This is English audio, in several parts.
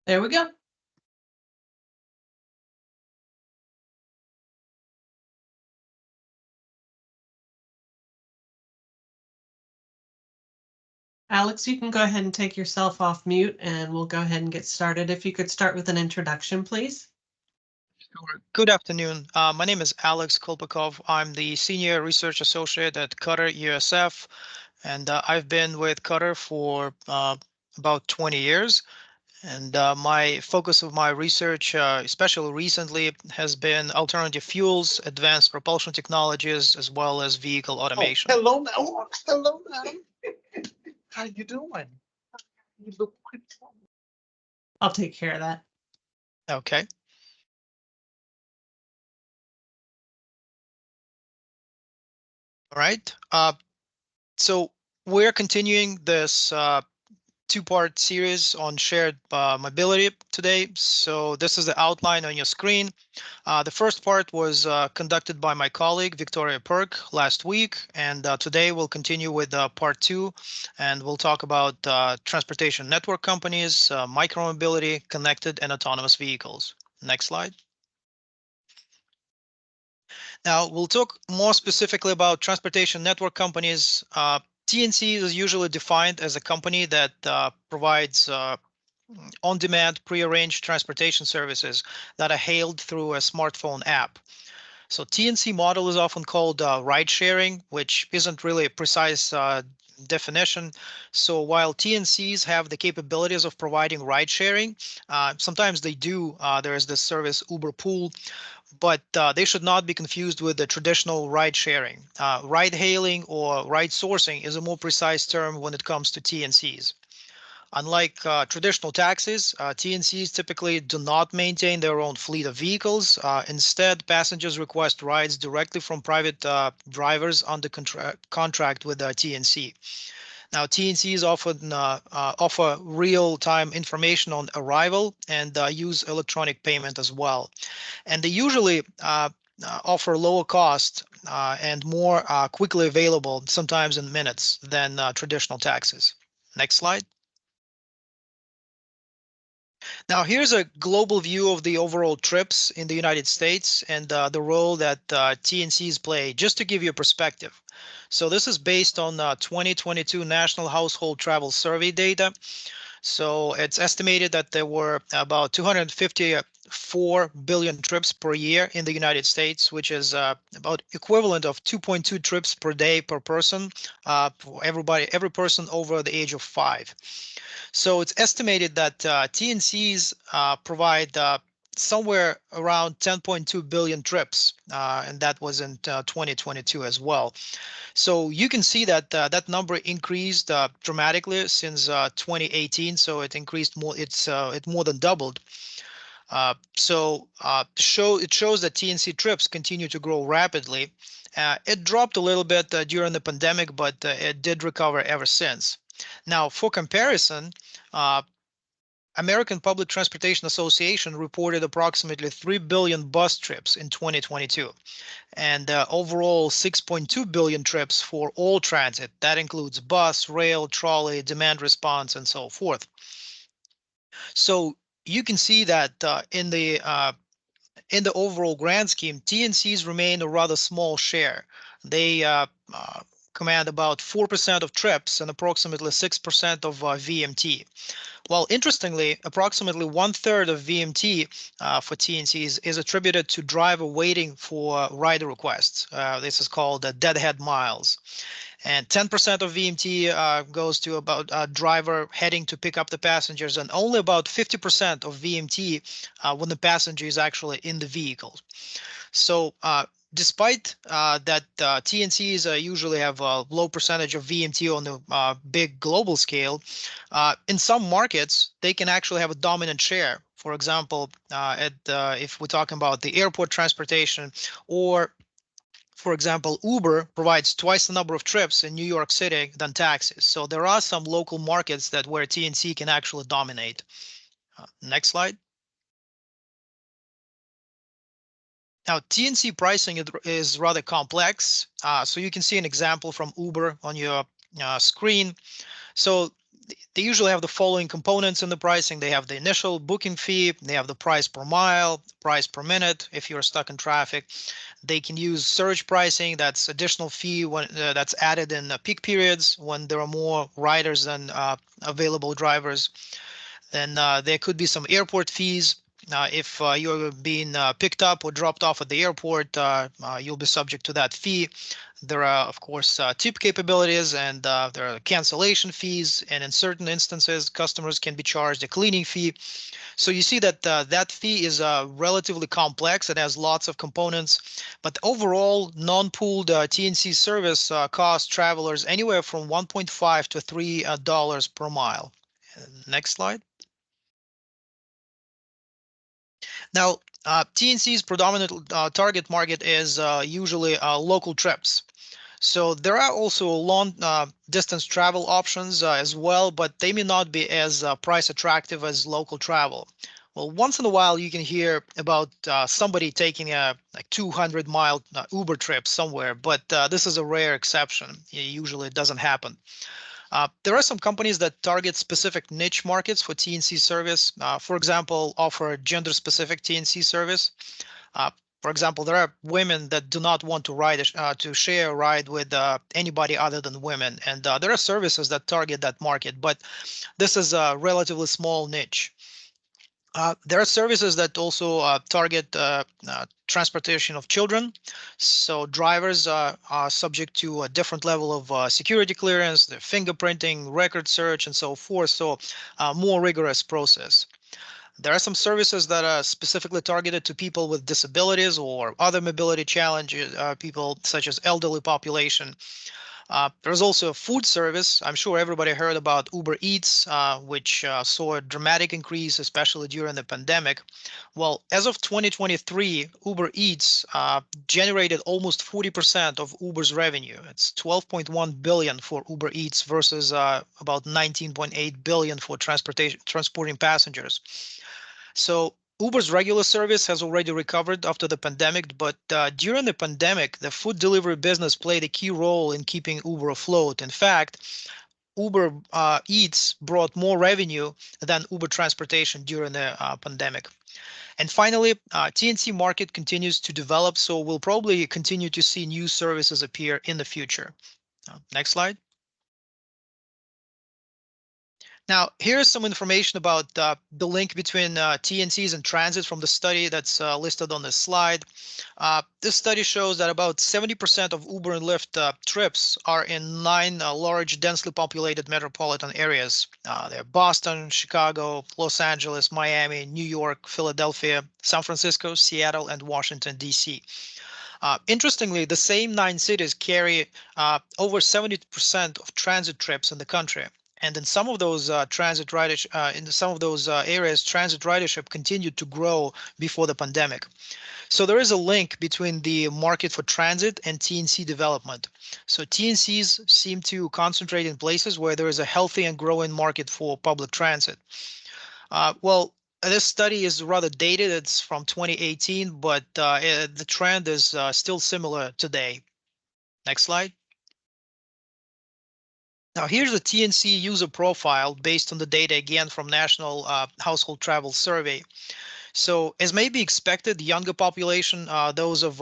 There we go. Alex, you can go ahead and take yourself off mute and we'll go ahead and get started. If you could start with an introduction, please. Sure. Good afternoon. My name is Alex Kolpakov. I'm the Senior Research Associate at CUTR USF, and I've been with CUTR for about 20 years. And my focus of my research, especially recently, has been alternative fuels, advanced propulsion technologies, as well as vehicle automation. Hello, hello, madam. How you doing? You look pretty. I'll take care of that. Okay. All right. So we're continuing this two-part series on shared mobility today. So this is the outline on your screen. The first part was conducted by my colleague Victoria Perk last week, and today we'll continue with part 2, and we'll talk about transportation network companies, micromobility, connected and autonomous vehicles. Next slide. Now we'll talk more specifically about transportation network companies. TNC is usually defined as a company that provides on-demand prearranged transportation services that are hailed through a smartphone app. So TNC model is often called ride sharing, which isn't really a precise definition. So while TNCs have the capabilities of providing ride sharing, sometimes they do. There is this service Uber Pool, but they should not be confused with the traditional ride sharing. Ride hailing or ride sourcing is a more precise term when it comes to TNCs. Unlike traditional taxis, TNCs typically do not maintain their own fleet of vehicles. Instead, passengers request rides directly from private drivers under contract with TNC. Now, TNCs often offer real-time information on arrival and use electronic payment as well. And they usually offer lower cost and more quickly available, sometimes in minutes, than traditional taxis. Next slide. Now, here's a global view of the overall trips in the United States and the role that TNCs play, just to give you a perspective. So this is based on 2022 National Household Travel Survey data. So it's estimated that there were about 254 billion trips per year in the United States, which is about equivalent of 2.2 trips per day per person, for every person over the age of 5. So it's estimated that TNCs provide somewhere around 10.2 billion trips, and that was in 2022 as well. So you can see that that number increased dramatically since 2018. So it increased more. It more than doubled. It shows that TNC trips continue to grow rapidly. It dropped a little bit during the pandemic, but it did recover ever since. Now, for comparison, American Public Transportation Association reported approximately 3 billion bus trips in 2022, and overall 6.2 billion trips for all transit. That includes bus, rail, trolley, demand response, and so forth. So you can see that in the overall grand scheme, TNCs remain a rather small share. They command about 4% of trips and approximately 6% of VMT. Well, interestingly, approximately 1/3 of VMT for TNCs is attributed to driver waiting for rider requests. This is called deadhead miles. And 10% of VMT goes to about driver heading to pick up the passengers, and only about 50% of VMT when the passenger is actually in the vehicle. So despite that TNCs usually have a low percentage of VMT on the big global scale, in some markets, they can actually have a dominant share. For example, if we're talking about the airport transportation, or for example, Uber provides twice the number of trips in New York City than taxis. So there are some local markets that where TNC can actually dominate. Next slide. Now, TNC pricing is rather complex. So you can see an example from Uber on your screen. So they usually have the following components in the pricing. They have the initial booking fee, they have the price per mile, price per minute if you're stuck in traffic. They can use surge pricing, that's additional fee when that's added in peak periods when there are more riders than available drivers. Then there could be some airport fees. If you're being picked up or dropped off at the airport, you'll be subject to that fee. There are, of course, tip capabilities, and there are cancellation fees. And in certain instances, customers can be charged a cleaning fee. So you see that that fee is relatively complex. It has lots of components, but overall non-pooled TNC service costs travelers anywhere from $1.5 to $3 per mile. Next slide. Now, TNC's predominant target market is usually local trips. So there are also long distance travel options as well, but they may not be as price attractive as local travel. Well, once in a while you can hear about somebody taking a like 200-mile Uber trip somewhere, but this is a rare exception. Usually it doesn't happen. There are some companies that target specific niche markets for TNC service. For example, offer gender-specific TNC service. Uh, for example, there are women that do not want to ride to share a ride with anybody other than women, and there are services that target that market. But this is a relatively small niche. There are services that also target transportation of children. So drivers are subject to a different level of security clearance, the fingerprinting, record search, and so forth. So more rigorous process. There are some services that are specifically targeted to people with disabilities or other mobility challenges, people such as elderly population. There's also a food service. I'm sure everybody heard about Uber Eats, which saw a dramatic increase, especially during the pandemic. Well, as of 2023, Uber Eats generated almost 40% of Uber's revenue. It's 12.1 billion for Uber Eats versus about 19.8 billion for transporting passengers. So Uber's regular service has already recovered after the pandemic, but during the pandemic, the food delivery business played a key role in keeping Uber afloat. In fact, Uber Eats brought more revenue than Uber Transportation during the pandemic. And finally, TNC market continues to develop, so we'll probably continue to see new services appear in the future. Next slide. Now, here's some information about the link between TNCs and transit from the study that's listed on this slide. This study shows that about 70% of Uber and Lyft trips are in 9 large, densely populated metropolitan areas. They're Boston, Chicago, Los Angeles, Miami, New York, Philadelphia, San Francisco, Seattle, and Washington, D.C. Interestingly, the same 9 cities carry over 70% of transit trips in the country. And in some of those areas, transit ridership continued to grow before the pandemic. So there is a link between the market for transit and TNC development. So TNCs seem to concentrate in places where there is a healthy and growing market for public transit. Well, this study is rather dated. It's from 2018, but the trend is still similar today. Next slide. Now here's a TNC user profile based on the data again from National Household Travel Survey. So as may be expected, the younger population, those of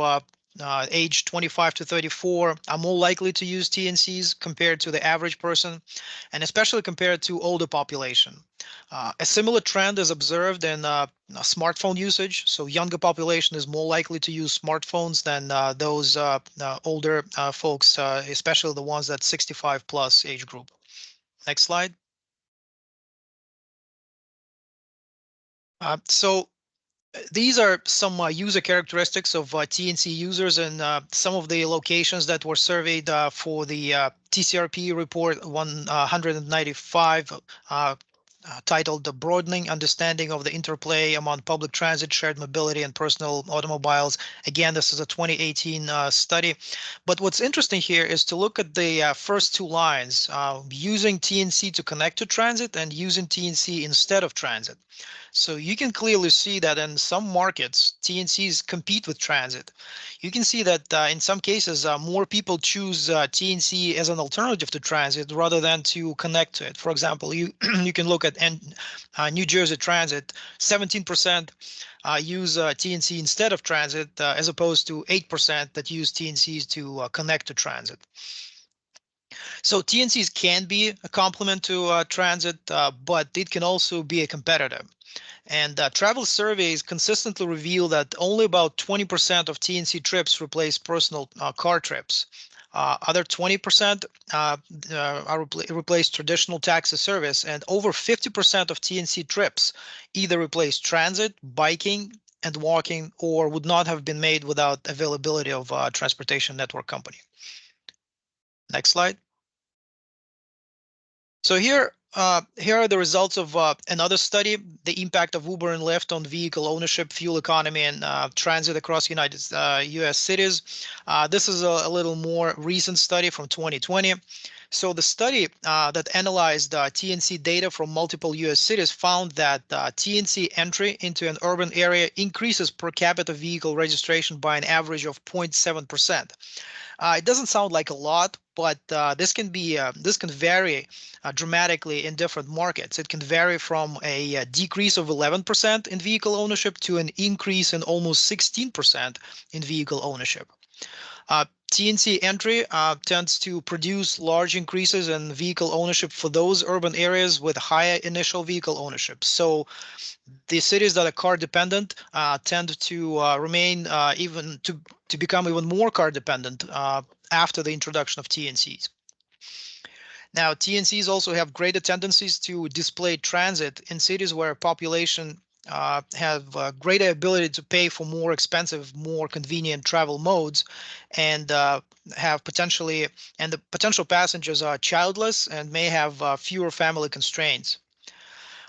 age 25 to 34, are more likely to use TNCs compared to the average person, and especially compared to older population. A similar trend is observed in smartphone usage. So younger population is more likely to use smartphones than those older folks, especially the ones that 65 plus age group. Next slide. So these are some user characteristics of TNC users and some of the locations that were surveyed for the TCRP report 195 titled The Broadening Understanding of the Interplay Among Public Transit, Shared Mobility, and Personal Automobiles. Again, this is a 2018 study. But what's interesting here is to look at the first 2 lines, using TNC to connect to transit and using TNC instead of transit. So you can clearly see that in some markets, TNCs compete with transit. You can see that in some cases, more people choose TNC as an alternative to transit rather than to connect to it. For example, you you can look at New Jersey Transit, 17% use TNC instead of transit, as opposed to 8% that use TNCs to connect to transit. So TNCs can be a complement to transit, but it can also be a competitor. And travel surveys consistently reveal that only about 20% of TNC trips replace personal car trips. Other 20% replace traditional taxi service, and over 50% of TNC trips either replace transit, biking, and walking, or would not have been made without availability of a transportation network company. Next slide. So here are the results of another study, the impact of Uber and Lyft on vehicle ownership, fuel economy, and transit across U.S. cities. This is a little more recent study from 2020. So the study that analyzed TNC data from multiple U.S. cities found that TNC entry into an urban area increases per capita vehicle registration by an average of 0.7%. It doesn't sound like a lot, but this can vary dramatically in different markets. It can vary from a decrease of 11% in vehicle ownership to an increase in almost 16% in vehicle ownership. TNC entry tends to produce large increases in vehicle ownership for those urban areas with higher initial vehicle ownership. So the cities that are car dependent tend to remain to become even more car dependent after the introduction of TNCs. Now, TNCs also have greater tendencies to display transit in cities where population have greater ability to pay for more expensive, more convenient travel modes, and have potentially, and the potential passengers are childless and may have fewer family constraints.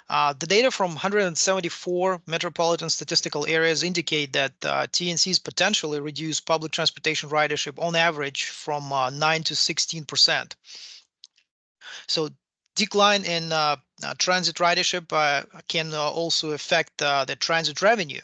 The data from 174 metropolitan statistical areas indicate that TNCs potentially reduce public transportation ridership on average from 9 to 16%. So decline in transit ridership can also affect the transit revenue.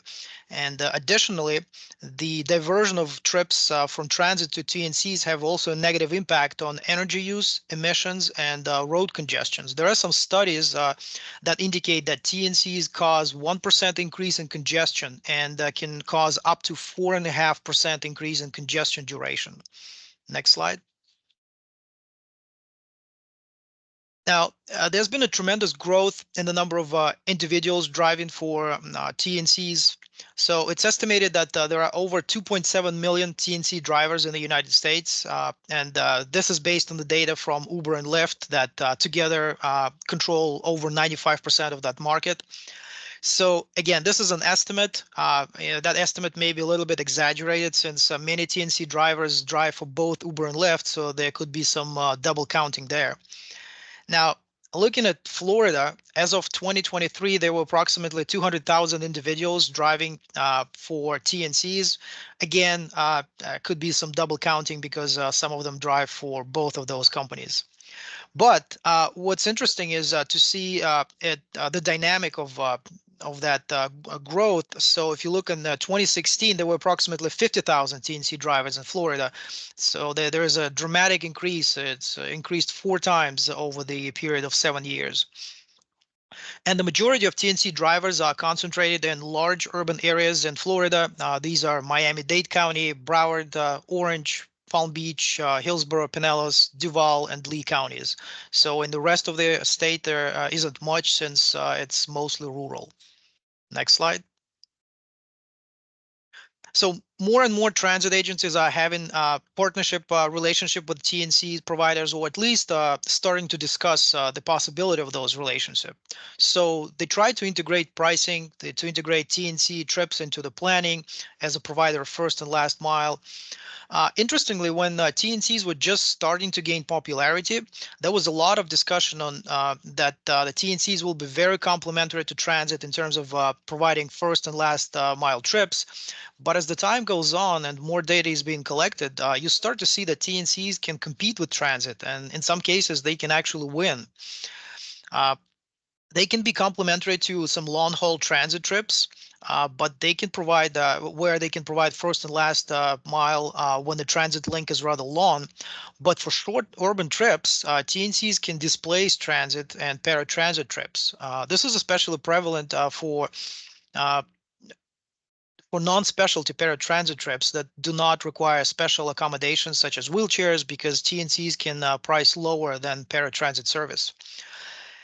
And additionally, the diversion of trips from transit to TNCs have also a negative impact on energy use, emissions, and road congestions. There are some studies that indicate that TNCs cause 1% increase in congestion and can cause up to 4.5% increase in congestion duration. Next slide. Now, there's been a tremendous growth in the number of individuals driving for TNCs. So it's estimated that there are over 2.7 million TNC drivers in the United States. And this is based on the data from Uber and Lyft that together control over 95% of that market. So again, this is an estimate. That estimate may be a little bit exaggerated since many TNC drivers drive for both Uber and Lyft. So there could be some double counting there. Now, looking at Florida, as of 2023, there were approximately 200,000 individuals driving for TNCs. Again, could be some double counting because some of them drive for both of those companies. But what's interesting is to see the dynamic of that growth. So if you look in 2016, there were approximately 50,000 TNC drivers in Florida. So there is a dramatic increase. It's increased 4 times over the period of 7 years. And the majority of TNC drivers are concentrated in large urban areas in Florida. These are Miami-Dade County, Broward, Orange, Palm Beach, Hillsborough, Pinellas, Duval, and Lee counties. So in the rest of the state, there isn't much since it's mostly rural. Next slide. So more and more transit agencies are having partnership relationship with TNC providers, or at least starting to discuss the possibility of those relationships. So they try to integrate pricing, to integrate TNC trips into the planning as a provider of first and last mile. Interestingly, when TNCs were just starting to gain popularity, there was a lot of discussion on that the TNCs will be very complementary to transit in terms of providing first and last mile trips. But as the time goes on and more data is being collected, you start to see that TNCs can compete with transit, and in some cases, they can actually win. They can be complementary to some long-haul transit trips, but they can provide where they can provide first and last mile when the transit link is rather long. But for short urban trips, TNCs can displace transit and paratransit trips. This is especially prevalent uh, for non-specialty paratransit trips that do not require special accommodations such as wheelchairs, because TNCs can price lower than paratransit service.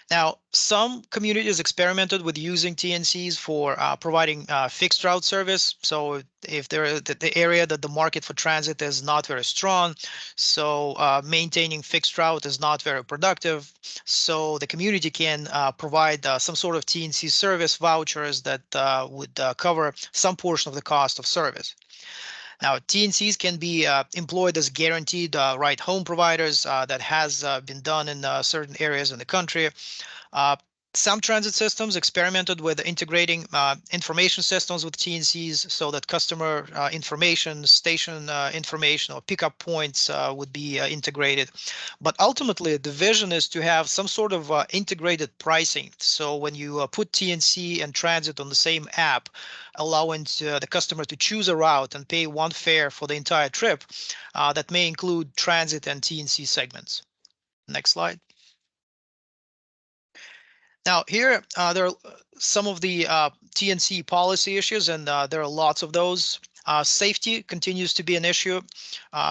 Now, some communities experimented with using TNCs for providing fixed route service. So if the area that the market for transit is not very strong, so maintaining fixed route is not very productive. So the community can provide some sort of TNC service vouchers that would cover some portion of the cost of service. Now, TNCs can be employed as guaranteed ride home providers. That has been done in certain areas in the country. Uh, some transit systems experimented with integrating information systems with TNCs so that customer information, station information, or pickup points would be integrated. But ultimately, the vision is to have some sort of integrated pricing. So when you put TNC and transit on the same app, allowing the customer to choose a route and pay one fare for the entire trip, that may include transit and TNC segments. Next slide. Now here, there are some of the TNC policy issues, and there are lots of those. Safety continues to be an issue.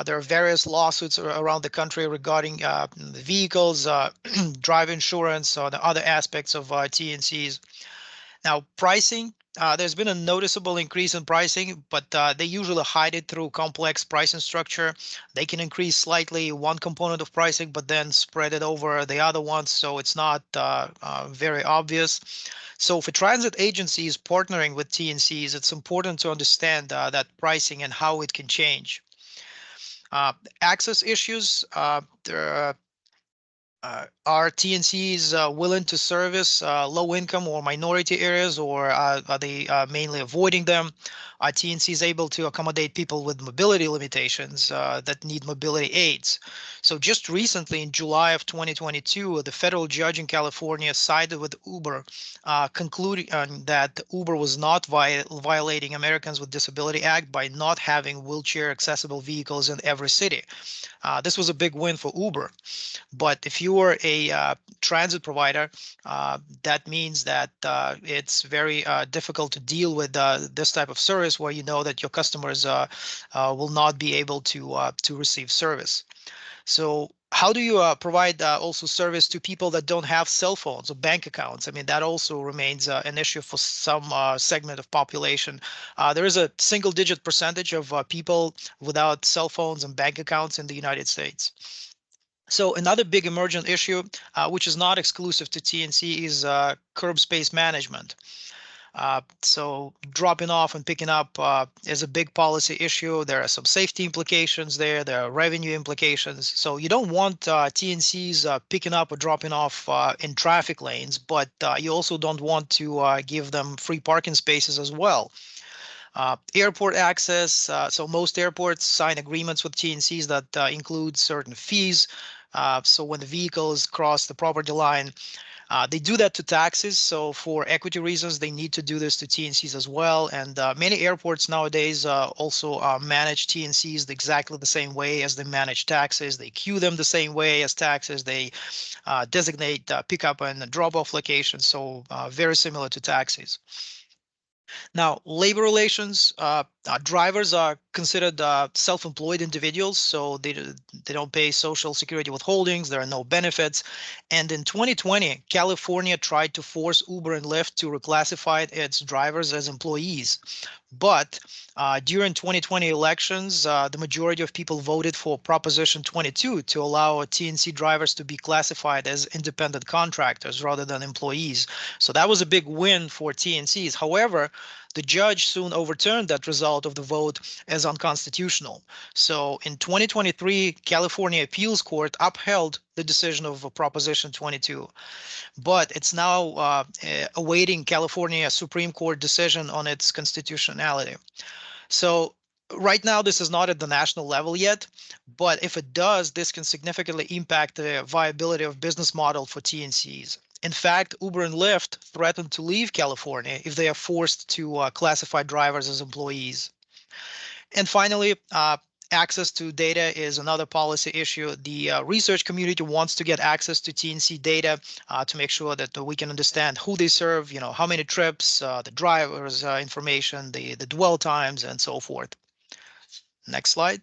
There are various lawsuits around the country regarding the vehicles, drive insurance, or the other aspects of TNCs. Now, pricing, there's been a noticeable increase in pricing, but they usually hide it through complex pricing structure. They can increase slightly one component of pricing, but then spread it over the other ones, so it's not very obvious. So for transit agencies partnering with TNCs, it's important to understand that pricing and how it can change. Access issues, there are are TNCs willing to service low-income or minority areas, or are they mainly avoiding them? Are TNCs able to accommodate people with mobility limitations that need mobility aids? So just recently, in July of 2022, the federal judge in California sided with Uber, concluding that Uber was not violating Americans with Disability Act by not having wheelchair accessible vehicles in every city. This was a big win for Uber. But if you are a transit provider, that means that it's very difficult to deal with this type of service, where you know that your customers will not be able to receive service. So how do you provide also service to people that don't have cell phones or bank accounts? I mean, that also remains an issue for some segment of population. There is a single-digit percentage of people without cell phones and bank accounts in the United States. So another big emergent issue, which is not exclusive to TNC, is curb space management. So dropping off and picking up is a big policy issue. There are some safety implications there. There are revenue implications. So you don't want TNCs picking up or dropping off in traffic lanes, but you also don't want to give them free parking spaces as well. Airport access. So most airports sign agreements with TNCs that include certain fees. So when the vehicles cross the property line, they do that to taxis. So for equity reasons, they need to do this to TNCs as well. And many airports nowadays also manage TNCs exactly the same way as they manage taxis. They queue them the same way as taxis. They designate pickup and drop-off locations. So very similar to taxis. Now, labor relations, drivers are considered self-employed individuals, so they don't pay Social Security withholdings, there are no benefits. And in 2020, California tried to force Uber and Lyft to reclassify its drivers as employees. But during 2020 elections, the majority of people voted for Proposition 22 to allow TNC drivers to be classified as independent contractors rather than employees. So that was a big win for TNCs. However, the judge soon overturned that result of the vote as unconstitutional. So in 2023, California Appeals Court upheld the decision of Proposition 22, but it's now awaiting California Supreme Court decision on its constitutionality. So right now, this is not at the national level yet, but if it does, this can significantly impact the viability of business model for TNCs. In fact, Uber and Lyft threatened to leave California if they are forced to classify drivers as employees. And finally, access to data is another policy issue. The research community wants to get access to TNC data to make sure that we can understand who they serve, how many trips, the drivers information, the dwell times, and so forth. Next slide.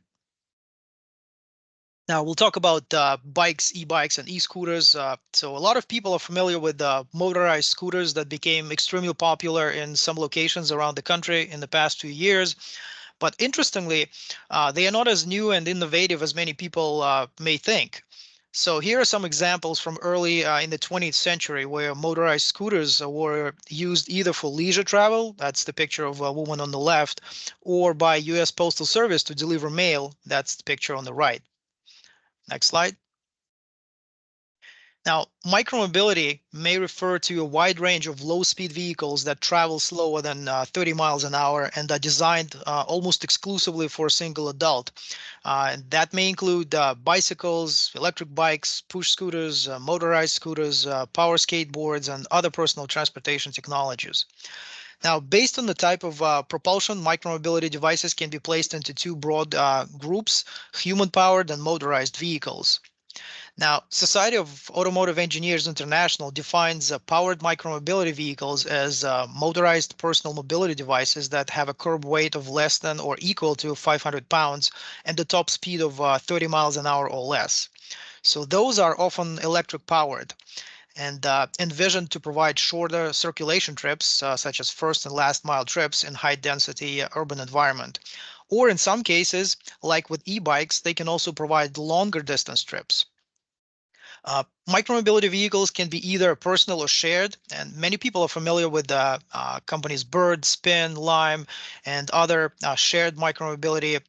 Now we'll talk about bikes, e-bikes, and e-scooters. So a lot of people are familiar with motorized scooters that became extremely popular in some locations around the country in the past few years. But interestingly, they are not as new and innovative as many people may think. So here are some examples from early in the 20th century where motorized scooters were used either for leisure travel, that's the picture of a woman on the left, or by US Postal Service to deliver mail, that's the picture on the right. Next slide. Now, micromobility may refer to a wide range of low-speed vehicles that travel slower than 30 miles an hour and are designed almost exclusively for a single adult. And that may include bicycles, electric bikes, push scooters, motorized scooters, power skateboards, and other personal transportation technologies. Now, based on the type of propulsion, micromobility devices can be placed into two broad groups, human-powered and motorized vehicles. Now, Society of Automotive Engineers International defines powered micromobility vehicles as motorized personal mobility devices that have a curb weight of less than or equal to 500 pounds and a top speed of 30 miles an hour or less. So those are often electric powered and envisioned to provide shorter circulation trips, such as first and last mile trips in high density urban environment. Or in some cases, like with e-bikes, they can also provide longer distance trips. Micromobility vehicles can be either personal or shared, and many people are familiar with the companies Bird, Spin, Lime, and other shared micromobility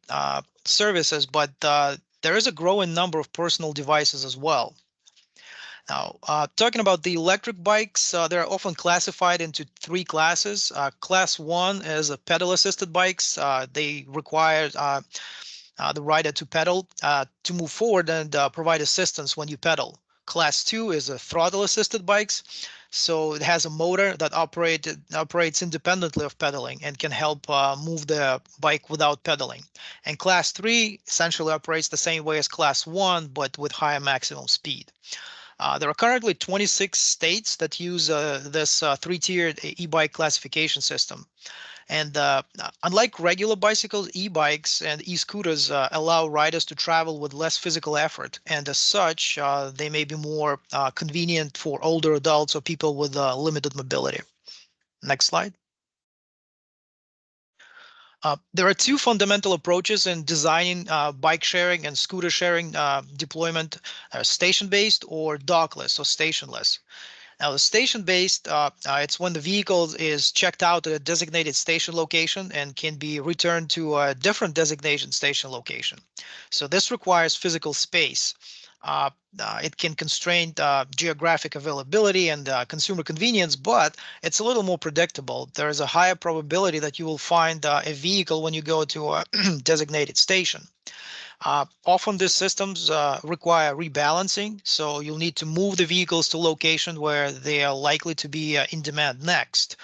services, but there is a growing number of personal devices as well. Now, talking about the electric bikes, they're often classified into three classes. Class 1 is pedal-assisted bikes. They require the rider to pedal to move forward and provide assistance when you pedal. Class 2 is a throttle-assisted bikes, so it has a motor that operates independently of pedaling and can help move the bike without pedaling. And Class 3 essentially operates the same way as Class 1, but with higher maximum speed. There are currently 26 states that use this three-tiered e-bike classification system. And unlike regular bicycles, e-bikes and e-scooters allow riders to travel with less physical effort. And as such, they may be more convenient for older adults or people with limited mobility. Next slide. There are two fundamental approaches in designing bike sharing and scooter sharing deployment, station-based or dockless or stationless. Now, the station-based, it's when the vehicle is checked out at a designated station location and can be returned to a different designation station location. So this requires physical space. It can constrain geographic availability and consumer convenience, but it's a little more predictable. There is a higher probability that you will find a vehicle when you go to a designated station. Often these systems require rebalancing, so you'll need to move the vehicles to location where they are likely to be in demand next.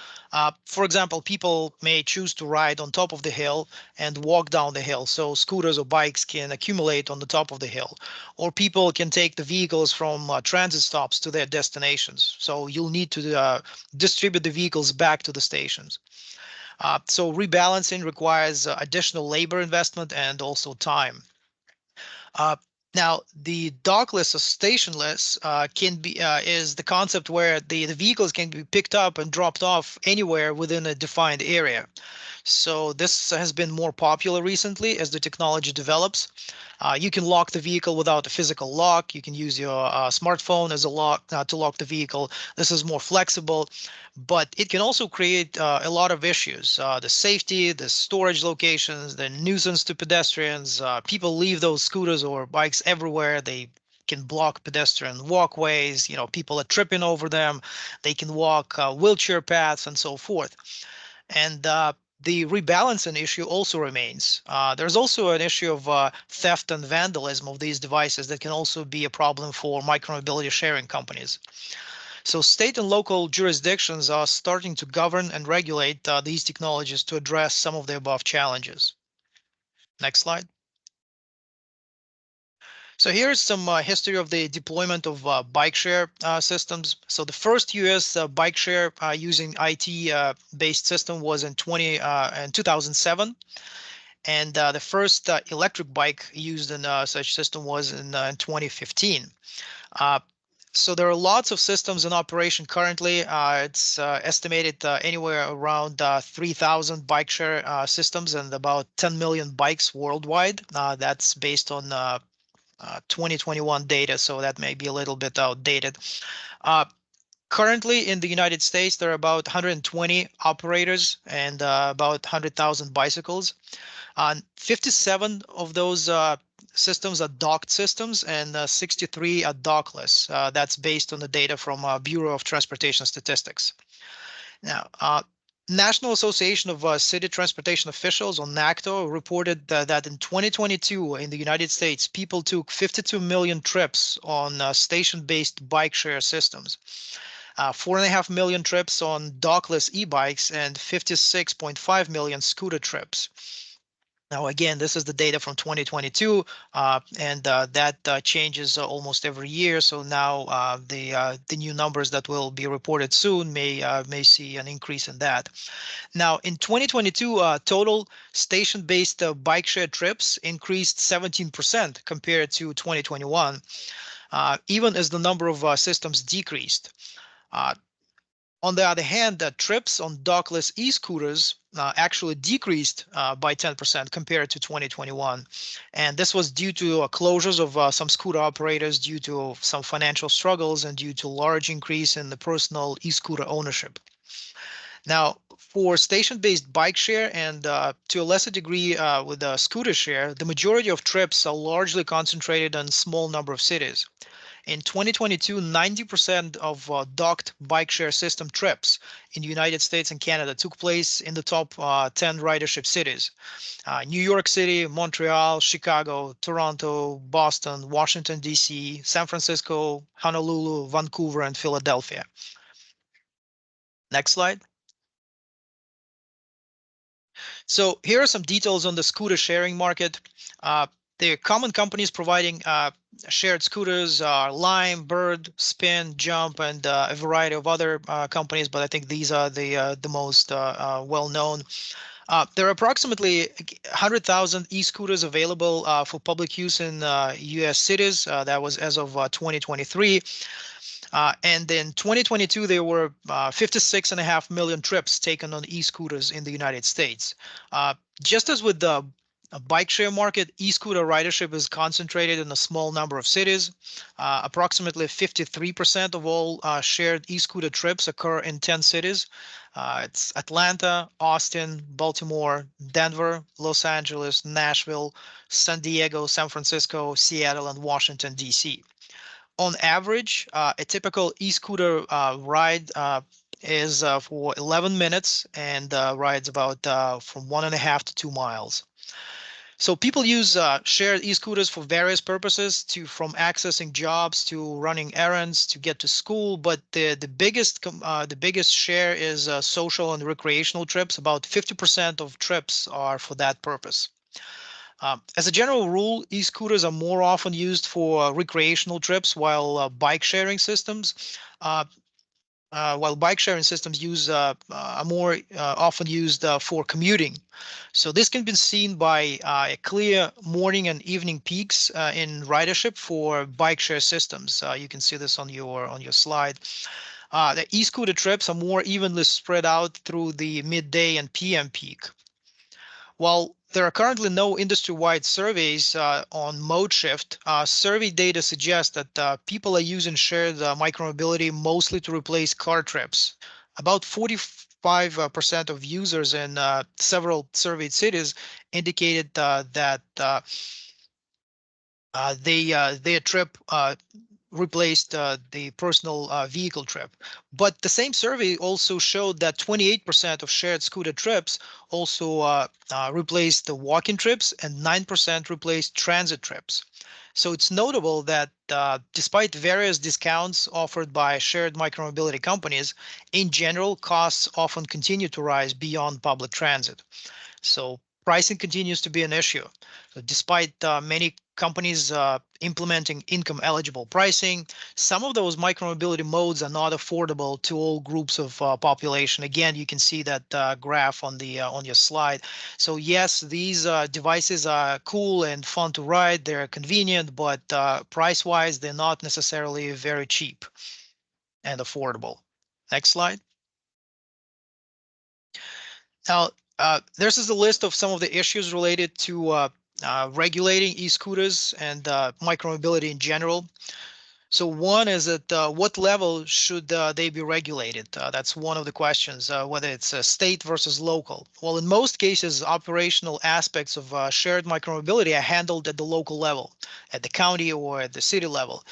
For example, people may choose to ride on top of the hill and walk down the hill, so scooters or bikes can accumulate on the top of the hill. Or people can take the vehicles from transit stops to their destinations, so you'll need to distribute the vehicles back to the stations. So rebalancing requires additional labor investment and also time. Uh, Now, the dockless or stationless can be is the concept where the vehicles can be picked up and dropped off anywhere within a defined area. So this has been more popular recently as the technology develops. You can lock the vehicle without a physical lock. You can use your smartphone as a lock to lock the vehicle. This is more flexible, but it can also create a lot of issues. The safety, the storage locations, the nuisance to pedestrians. People leave those scooters or bikes everywhere. They can block pedestrian walkways. People are tripping over them. They can walk wheelchair paths and so forth. And the rebalancing issue also remains. There's also an issue of theft and vandalism of these devices that can also be a problem for micromobility sharing companies. So state and local jurisdictions are starting to govern and regulate these technologies to address some of the above challenges. Next slide. So here's some history of the deployment of bike share systems. So the first US bike share using IT based system was in 2007. And the first electric bike used in such system was in 2015. So there are lots of systems in operation currently. It's estimated anywhere around 3,000 bike share systems and about 10 million bikes worldwide. That's based on 2021 data, so that may be a little bit outdated. Currently in the United States, there are about 120 operators and about 100,000 bicycles. 57 of those systems are docked systems and 63 are dockless. That's based on the data from Bureau of Transportation Statistics. Now, National Association of City Transportation Officials, or NACTO, reported that in 2022 in the United States, people took 52 million trips on station-based bike share systems. 4.5 million trips on dockless e-bikes and 56.5 million scooter trips. Now, again, this is the data from 2022, and that changes almost every year. So now the new numbers that will be reported soon may see an increase in that. Now, in 2022, total station-based bike share trips increased 17% compared to 2021, even as the number of systems decreased. On the other hand, trips on dockless e-scooters actually decreased by 10% compared to 2021. And this was due to closures of some scooter operators due to some financial struggles and due to large increase in the personal e-scooter ownership. Now, for station-based bike share and to a lesser degree with the scooter share, the majority of trips are largely concentrated on a small number of cities. In 2022, 90% of docked bike share system trips in the United States and Canada took place in the top 10 ridership cities. New York City, Montreal, Chicago, Toronto, Boston, Washington, D.C., San Francisco, Honolulu, Vancouver, and Philadelphia. Next slide. So here are some details on the scooter sharing market. The common companies providing shared scooters are Lime, Bird, Spin, Jump, and a variety of other companies, but I think these are the most well-known. There are approximately 100,000 e-scooters available for public use in U.S. cities. That was as of 2023. And in 2022, there were 56.5 million trips taken on e-scooters in the United States. Just as with the bike share market, e-scooter ridership is concentrated in a small number of cities. Approximately 53% of all shared e-scooter trips occur in 10 cities. It's Atlanta, Austin, Baltimore, Denver, Los Angeles, Nashville, San Diego, San Francisco, Seattle, and Washington, D.C. On average, a typical e-scooter ride is for 11 minutes and rides about from 1.5 to 2 miles. So people use shared e-scooters for various purposes, from accessing jobs to running errands to get to school. But the biggest share is social and recreational trips. About 50% of trips are for that purpose. As a general rule, e-scooters are more often used for recreational trips, while bike sharing systems are more often used for commuting. So this can be seen by a clear morning and evening peaks in ridership for bike share systems. You can see this on your slide. The e-scooter trips are more evenly spread out through the midday and PM peak. While there are currently no industry-wide surveys on mode shift, survey data suggests that people are using shared micromobility mostly to replace car trips. About 45% of users in several surveyed cities indicated that their trip replaced the personal vehicle trip. But the same survey also showed that 28% of shared scooter trips also replaced the walk-in trips and 9% replaced transit trips. So it's notable that despite various discounts offered by shared micromobility companies, in general, costs often continue to rise beyond public transit. So pricing continues to be an issue. So despite many companies implementing income eligible pricing, some of those micromobility modes are not affordable to all groups of population. Again, you can see that graph on the on your slide. So yes, these devices are cool and fun to ride. They're convenient, but price-wise, they're not necessarily very cheap and affordable. Next slide. Now, this is a list of some of the issues related to regulating e-scooters and micromobility in general. So one is at what level should they be regulated? That's one of the questions, whether it's state versus local. Well, in most cases, operational aspects of shared micromobility are handled at the local level, at the county or at the city level.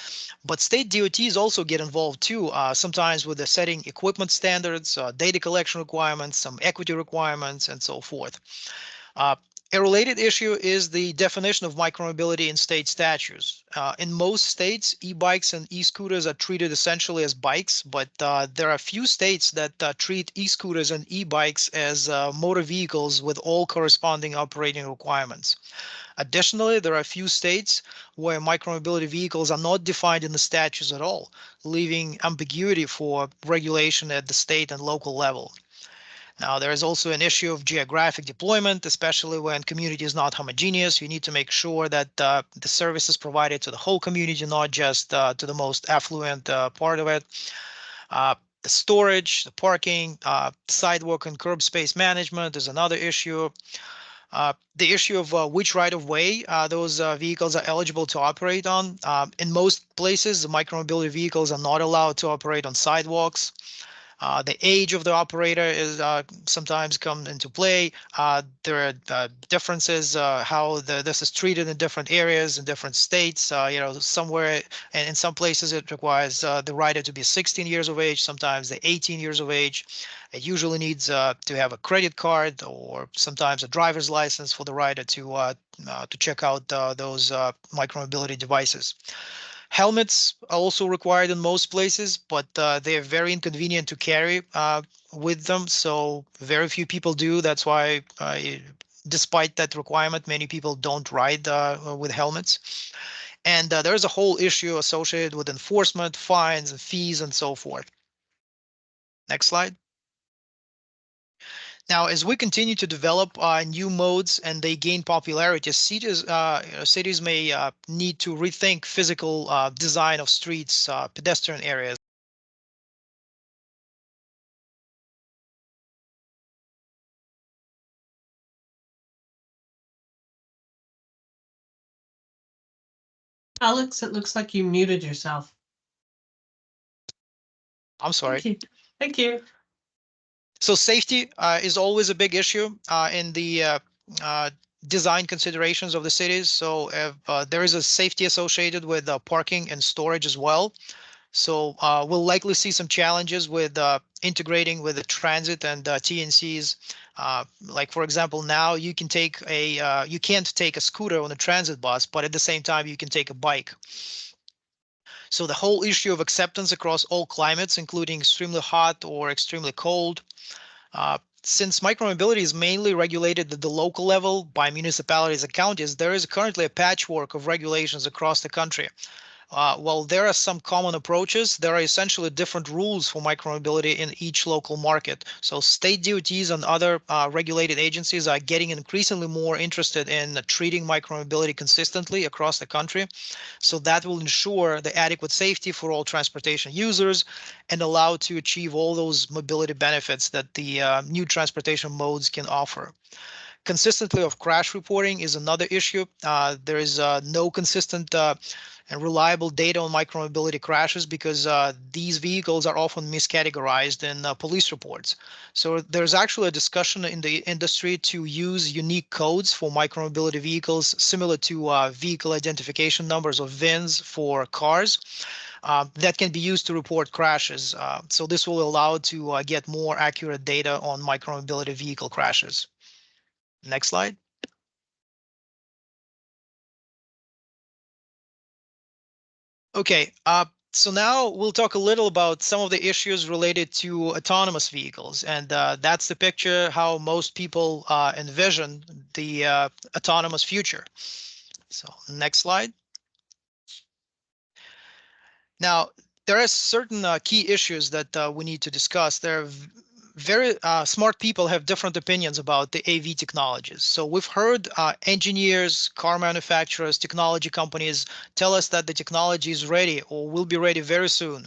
But state DOTs also get involved too, sometimes with the setting equipment standards, data collection requirements, some equity requirements, and so forth. Uh, a related issue is the definition of micromobility in state statutes. In most states, e-bikes and e-scooters are treated essentially as bikes, but there are a few states that treat e-scooters and e-bikes as motor vehicles with all corresponding operating requirements. Additionally, there are a few states where micromobility vehicles are not defined in the statutes at all, leaving ambiguity for regulation at the state and local level. Now, there is also an issue of geographic deployment, especially when community is not homogeneous. You need to make sure that the service is provided to the whole community, not just to the most affluent part of it. The storage, the parking, sidewalk and curb space management is another issue. The issue of which right of way those vehicles are eligible to operate on. In most places, the micromobility vehicles are not allowed to operate on sidewalks. The age of the operator is sometimes come into play. There are differences how this is treated in different areas in different states. Somewhere and in some places it requires the rider to be 16 years of age. Sometimes they're 18 years of age. It usually needs to have a credit card or sometimes a driver's license for the rider to check out those micromobility devices. Helmets are also required in most places, but they are very inconvenient to carry with them. So very few people do. That's why, despite that requirement, many people don't ride with helmets. And there is a whole issue associated with enforcement, fines, and fees, and so forth. Next slide. Now, as we continue to develop new modes and they gain popularity, cities may need to rethink physical design of streets, pedestrian areas. Alex, it looks like you muted yourself. I'm sorry. Thank you. Thank you. So safety is always a big issue in the design considerations of the cities. So if, there is a safety associated with parking and storage as well. So we'll likely see some challenges with integrating with the transit and TNCs. Like for example, now you can take you can't take a scooter on a transit bus, but at the same time you can take a bike. So the whole issue of acceptance across all climates, including extremely hot or extremely cold. Since micromobility is mainly regulated at the local level by municipalities and counties, there is currently a patchwork of regulations across the country. While there are some common approaches, there are essentially different rules for micromobility in each local market. So state DOTs and other regulated agencies are getting increasingly more interested in treating micromobility consistently across the country. So that will ensure the adequate safety for all transportation users and allow to achieve all those mobility benefits that the new transportation modes can offer. Consistently of crash reporting is another issue. There is no consistent and reliable data on micromobility crashes because these vehicles are often miscategorized in police reports. So there's actually a discussion in the industry to use unique codes for micromobility vehicles, similar to vehicle identification numbers or VINs for cars. That can be used to report crashes. So this will allow to get more accurate data on micromobility vehicle crashes. Next slide. Okay, so now we'll talk a little about some of the issues related to autonomous vehicles, and that's the picture how most people envision the autonomous future. So next slide. Now, there are certain key issues that we need to discuss. There are very smart people have different opinions about the AV technologies. So we've heard engineers, car manufacturers, technology companies tell us that the technology is ready or will be ready very soon.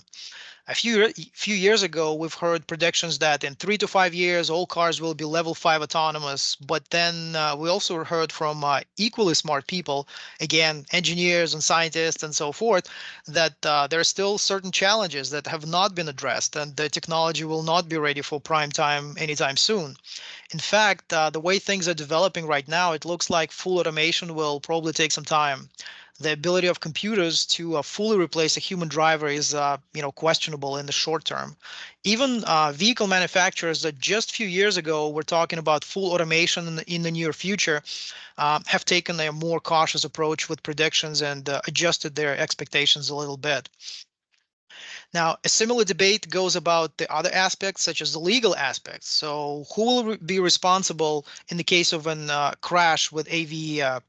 A few years ago, we've heard predictions that in 3 to 5 years, all cars will be level 5 autonomous. But then we also heard from equally smart people, again, engineers and scientists and so forth, that there are still certain challenges that have not been addressed, and the technology will not be ready for prime time anytime soon. In fact, the way things are developing right now, it looks like full automation will probably take some time. The ability of computers to fully replace a human driver is, questionable in the short term. Even vehicle manufacturers that just a few years ago were talking about full automation in the near future have taken a more cautious approach with predictions and adjusted their expectations a little bit. Now, a similar debate goes about the other aspects, such as the legal aspects. So, who will be responsible in the case of an crash with AV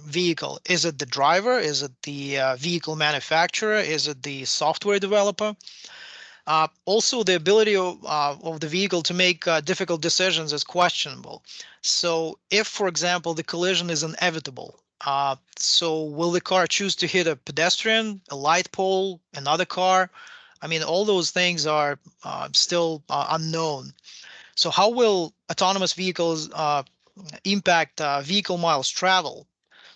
vehicle? Is it the driver? Is it the vehicle manufacturer? Is it the software developer? Also, the ability of the vehicle to make difficult decisions is questionable. So, if, for example, the collision is inevitable, so will the car choose to hit a pedestrian, a light pole, another car? I mean, all those things are still unknown. So, how will autonomous vehicles impact vehicle miles traveled?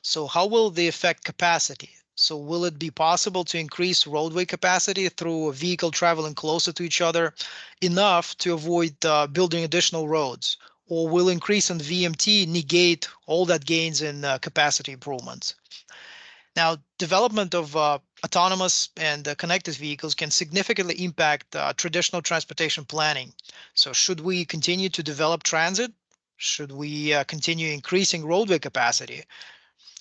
So, how will they affect capacity? So, will it be possible to increase roadway capacity through a vehicle traveling closer to each other enough to avoid building additional roads? Or will increase in VMT negate all that gains in capacity improvements? Now, development of autonomous and connected vehicles can significantly impact traditional transportation planning. So, should we continue to develop transit? Should we continue increasing roadway capacity?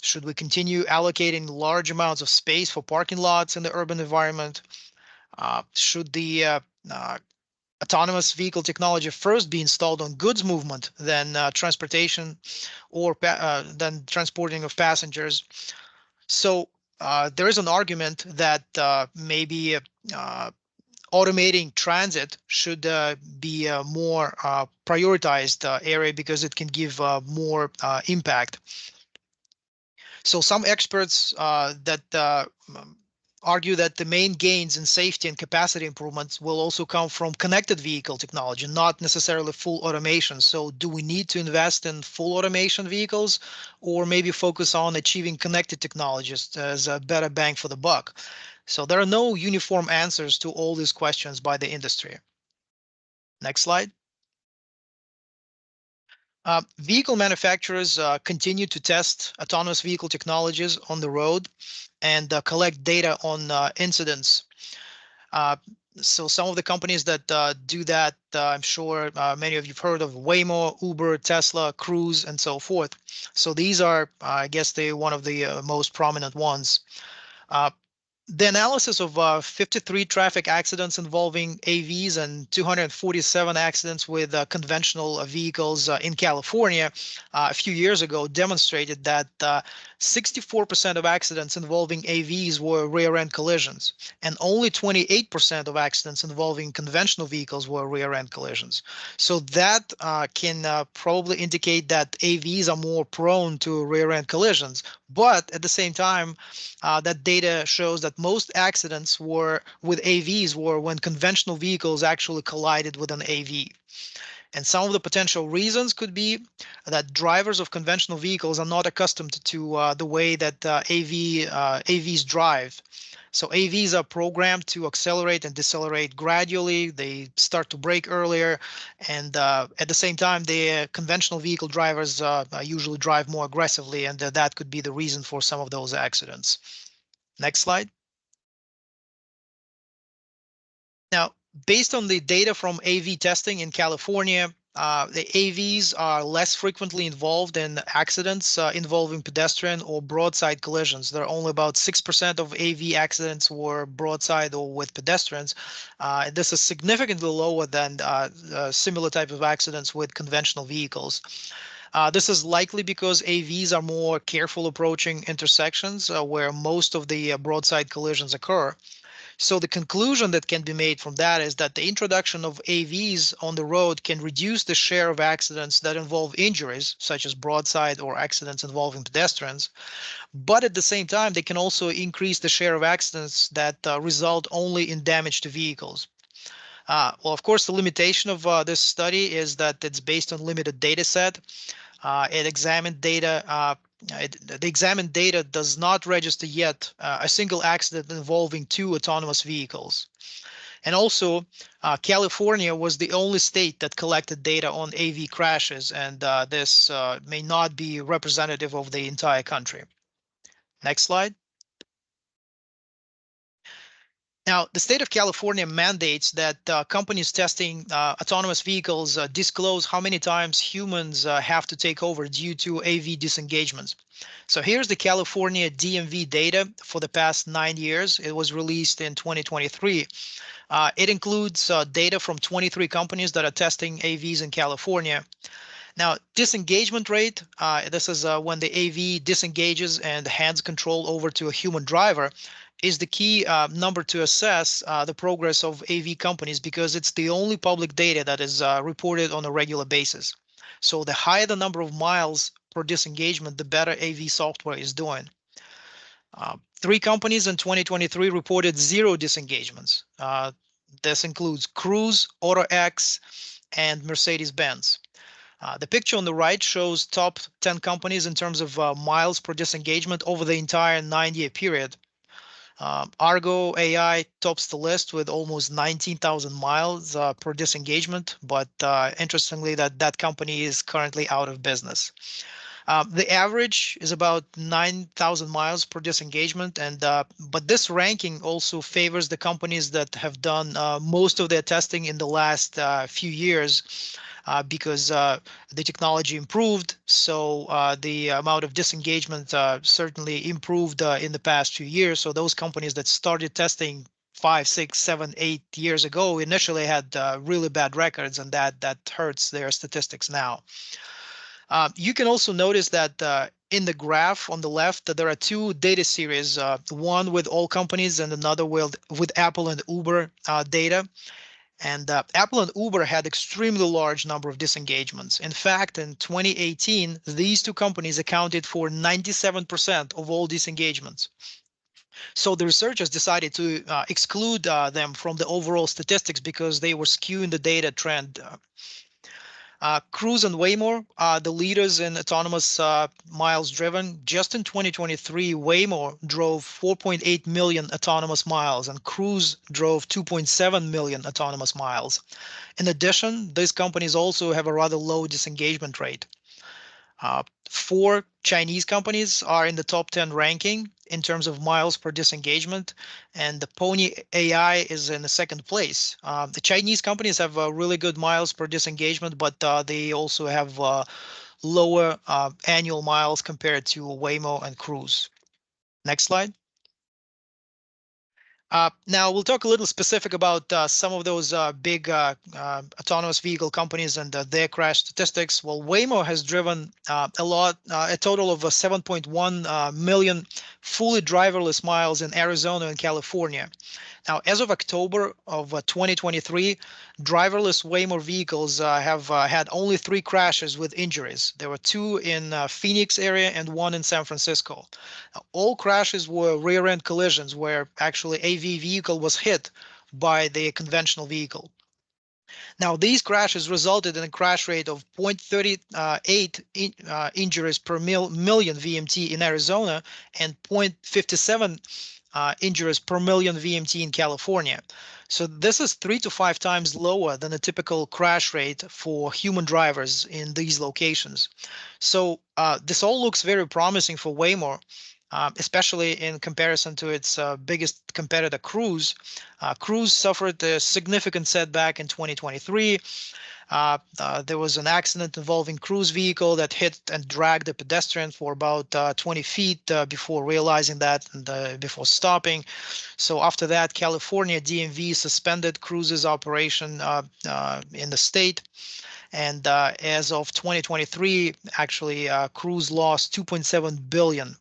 Should we continue allocating large amounts of space for parking lots in the urban environment? Should the autonomous vehicle technology first be installed on goods movement, then transportation, or then transporting of passengers? So there is an argument that maybe automating transit should be a more prioritized area because it can give more impact. So some experts that argue that the main gains in safety and capacity improvements will also come from connected vehicle technology, not necessarily full automation. So do we need to invest in full automation vehicles, or maybe focus on achieving connected technologies as a better bang for the buck? So there are no uniform answers to all these questions by the industry. Next slide. Vehicle manufacturers continue to test autonomous vehicle technologies on the road and collect data on incidents. So some of the companies that do that, I'm sure many of you've heard of Waymo, Uber, Tesla, Cruise, and so forth. So these are, I guess, one of the most prominent ones. The analysis of 53 traffic accidents involving AVs and 247 accidents with conventional vehicles in California a few years ago demonstrated that 64% of accidents involving AVs were rear-end collisions, and only 28% of accidents involving conventional vehicles were rear-end collisions. So that can probably indicate that AVs are more prone to rear-end collisions. But at the same time, that data shows that most accidents were with AVs were when conventional vehicles actually collided with an AV. And some of the potential reasons could be that drivers of conventional vehicles are not accustomed to the way that AVs drive. So AVs are programmed to accelerate and decelerate gradually. They start to brake earlier, and at the same time, the conventional vehicle drivers usually drive more aggressively, and that could be the reason for some of those accidents. Next slide. Now, based on the data from AV testing in California, the AVs are less frequently involved in accidents involving pedestrian or broadside collisions. There are only about 6% of AV accidents were broadside or with pedestrians. This is significantly lower than similar type of accidents with conventional vehicles. This is likely because AVs are more careful approaching intersections where most of the broadside collisions occur. So the conclusion that can be made from that is that the introduction of AVs on the road can reduce the share of accidents that involve injuries, such as broadside or accidents involving pedestrians. But at the same time, they can also increase the share of accidents that result only in damage to vehicles. Well, of course, the limitation of this study is that it's based on limited data set. It examined data. The examined data does not register yet a single accident involving 2 autonomous vehicles. And also, California was the only state that collected data on AV crashes, and this may not be representative of the entire country. Next slide. Now, the state of California mandates that companies testing autonomous vehicles disclose how many times humans have to take over due to AV disengagements. So here's the California DMV data for the past 9 years. It was released in 2023. It includes data from 23 companies that are testing AVs in California. Now, disengagement rate, this is when the AV disengages and hands control over to a human driver, is the key number to assess the progress of AV companies because it's the only public data that is reported on a regular basis. So the higher the number of miles per disengagement, the better AV software is doing. 3 companies in 2023 reported 0 disengagements. This includes Cruise, AutoX, and Mercedes-Benz. The picture on the right shows top 10 companies in terms of miles per disengagement over the entire 9-year period. Argo AI tops the list with almost 19,000 miles per disengagement, but interestingly, that company is currently out of business. The average is about 9,000 miles per disengagement, and but this ranking also favors the companies that have done most of their testing in the last few years. Because the technology improved, so the amount of disengagement certainly improved in the past few years. So those companies that started testing 5, 6, 7, 8 years ago initially had really bad records, and that hurts their statistics now. You can also notice that in the graph on the left that there are 2 data series, one with all companies and another with Apple and Uber data. And Apple and Uber had extremely large number of disengagements. In fact, in 2018, these 2 companies accounted for 97% of all disengagements. So the researchers decided to exclude them from the overall statistics because they were skewing the data trend. Cruise and Waymo are the leaders in autonomous miles driven. Just in 2023, Waymo drove 4.8 million autonomous miles and Cruise drove 2.7 million autonomous miles. In addition, these companies also have a rather low disengagement rate. 4 Chinese companies are in the top 10 ranking in terms of miles per disengagement, and the Pony AI is in the 2nd place. The Chinese companies have really good miles per disengagement, but they also have lower annual miles compared to Waymo and Cruise. Next slide. Now we'll talk a little specific about some of those big autonomous vehicle companies and their crash statistics. Well, Waymo has driven a total of 7.1 million fully driverless miles in Arizona and California. Now, as of October of 2023, driverless Waymo vehicles have had only 3 crashes with injuries. There were 2 in Phoenix area and 1 in San Francisco. Now, all crashes were rear-end collisions where actually AV vehicle was hit by the conventional vehicle. Now, these crashes resulted in a crash rate of 0.38 injuries per million VMT in Arizona and 0.57 injuries per million VMT in California. So this is 3 to 5 times lower than a typical crash rate for human drivers in these locations. So this all looks very promising for Waymo, especially in comparison to its biggest competitor, Cruise. Cruise suffered a significant setback in 2023. There was an accident involving cruise vehicle that hit and dragged a pedestrian for about 20 feet before realizing that and before stopping. So after that, California DMV suspended cruises operation in the state. And as of 2023, actually, Cruise lost 2.7 billion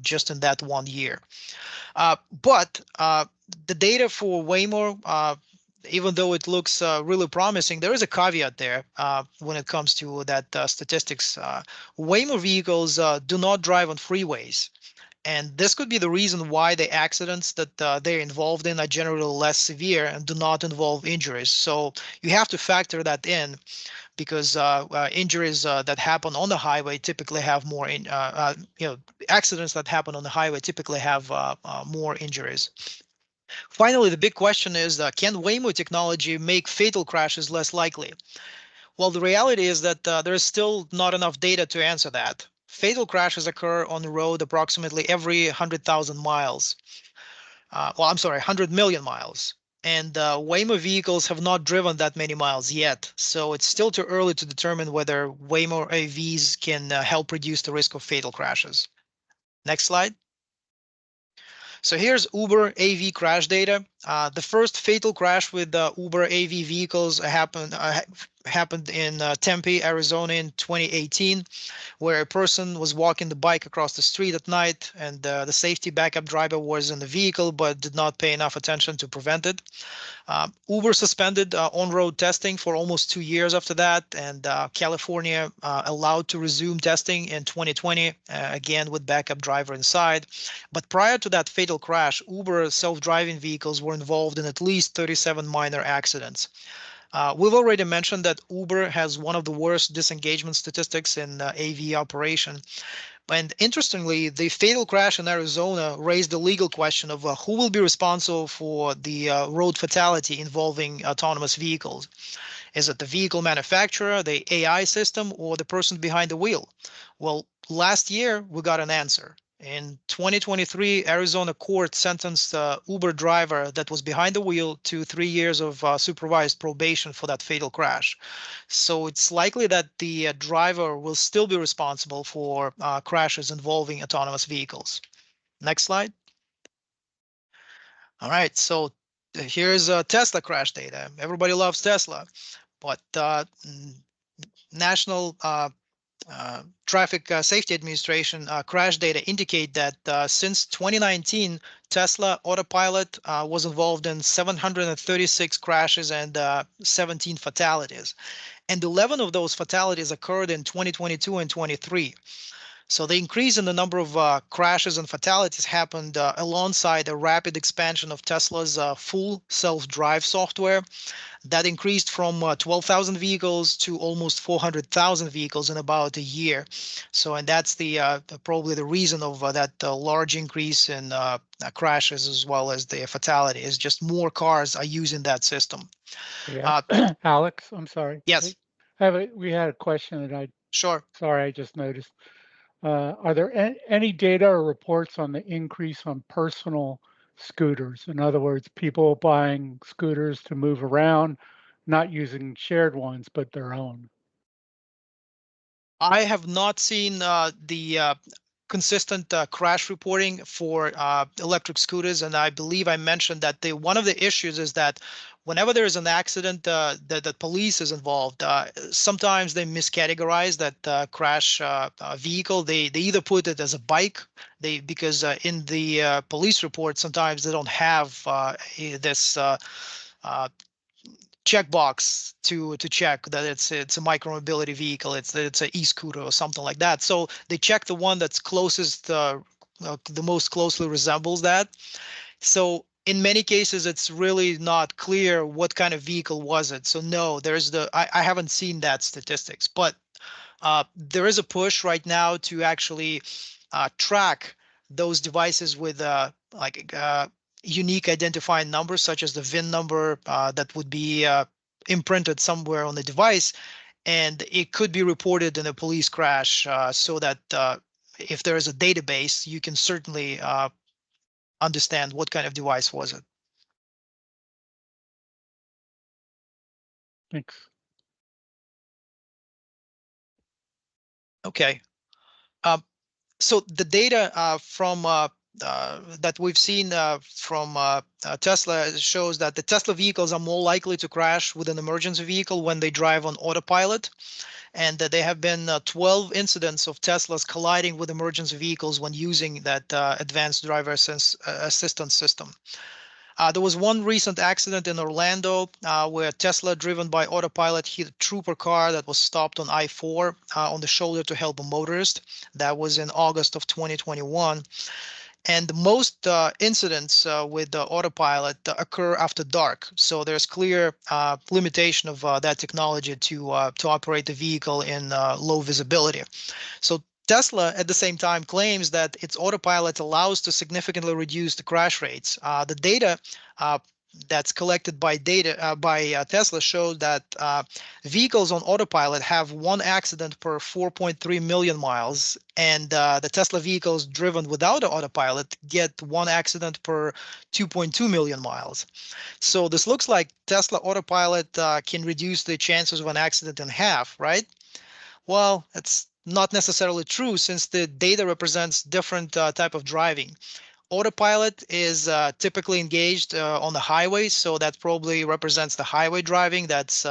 just in that 1 year. But the data for Waymo, even though it looks really promising, there is a caveat there when it comes to that statistics. Waymo vehicles do not drive on freeways. And this could be the reason why the accidents that they're involved in are generally less severe and do not involve injuries. So you have to factor that in, because injuries that happen on the highway typically have more, accidents that happen on the highway typically have more injuries. Finally, the big question is, can Waymo technology make fatal crashes less likely? Well, the reality is that there is still not enough data to answer that. Fatal crashes occur on the road approximately every 100,000 miles. Well, I'm sorry, 100 million miles. And Waymo vehicles have not driven that many miles yet. So it's still too early to determine whether Waymo AVs can help reduce the risk of fatal crashes. Next slide. So here's Uber AV crash data. The first fatal crash with Uber AV vehicles happened in Tempe, Arizona in 2018, where a person was walking the bike across the street at night, and the safety backup driver was in the vehicle but did not pay enough attention to prevent it. Uber suspended on-road testing for almost 2 years after that, and California allowed to resume testing in 2020, again with backup driver inside. But prior to that fatal crash, Uber self-driving vehicles were involved in at least 37 minor accidents. We've already mentioned that Uber has one of the worst disengagement statistics in AV operation. And interestingly, the fatal crash in Arizona raised the legal question of who will be responsible for the road fatality involving autonomous vehicles. Is it the vehicle manufacturer, the AI system, or the person behind the wheel? Well, last year we got an answer. In 2023, Arizona court sentenced the Uber driver that was behind the wheel to 3 years of supervised probation for that fatal crash. So it's likely that the driver will still be responsible for crashes involving autonomous vehicles. Next slide. All right, so here's Tesla crash data. Everybody loves Tesla, but National Traffic Safety Administration crash data indicate that since 2019, Tesla Autopilot was involved in 736 crashes and 17 fatalities. And 11 of those fatalities occurred in 2022 and 23. So the increase in the number of crashes and fatalities happened alongside a rapid expansion of Tesla's full self-drive software. That increased from 12,000 vehicles to almost 400,000 vehicles in about a year. So, and that's probably the reason of that large increase in crashes as well as the fatality, is just more cars are using that system. Yeah, Alex, I'm sorry. Yes, We had a question that sure. I just noticed. Are there any data or reports on the increase on personal scooters? In other words, people buying scooters to move around, not using shared ones, but their own. I have not seen the consistent crash reporting for electric scooters, and I believe I mentioned that one of the issues is that whenever there is an accident that police is involved, sometimes they miscategorize that crash vehicle. They either put it as a bike, because in the police report sometimes they don't have this checkbox to check that it's a micromobility vehicle, it's an e-scooter or something like that. So they check the one that's closest, the most closely resembles that. So in many cases, it's really not clear what kind of vehicle was it. So no, I haven't seen that statistics, but there is a push right now to actually track those devices with unique identifying numbers, such as the VIN number that would be imprinted somewhere on the device, and it could be reported in a police crash, so that if there is a database, you can certainly understand what kind of device was it. Thanks. Okay. So the data from that we've seen from Tesla shows that the Tesla vehicles are more likely to crash with an emergency vehicle when they drive on autopilot, and that there have been 12 incidents of Teslas colliding with emergency vehicles when using that advanced driver assistance system. There was one recent accident in Orlando where Tesla, driven by autopilot, hit a trooper car that was stopped on I-4 on the shoulder to help a motorist. That was in August of 2021. And most incidents with autopilot occur after dark. So there's clear limitation of that technology to operate the vehicle in low visibility. So Tesla, at the same time, claims that its autopilot allows to significantly reduce the crash rates. The data that's collected by Tesla showed that vehicles on autopilot have one accident per 4.3 million miles, and the Tesla vehicles driven without autopilot get one accident per 2.2 million miles. So this looks like Tesla autopilot can reduce the chances of an accident in half, right? Well, it's not necessarily true, since the data represents different type of driving. Autopilot is typically engaged on the highway, so that probably represents the highway driving that's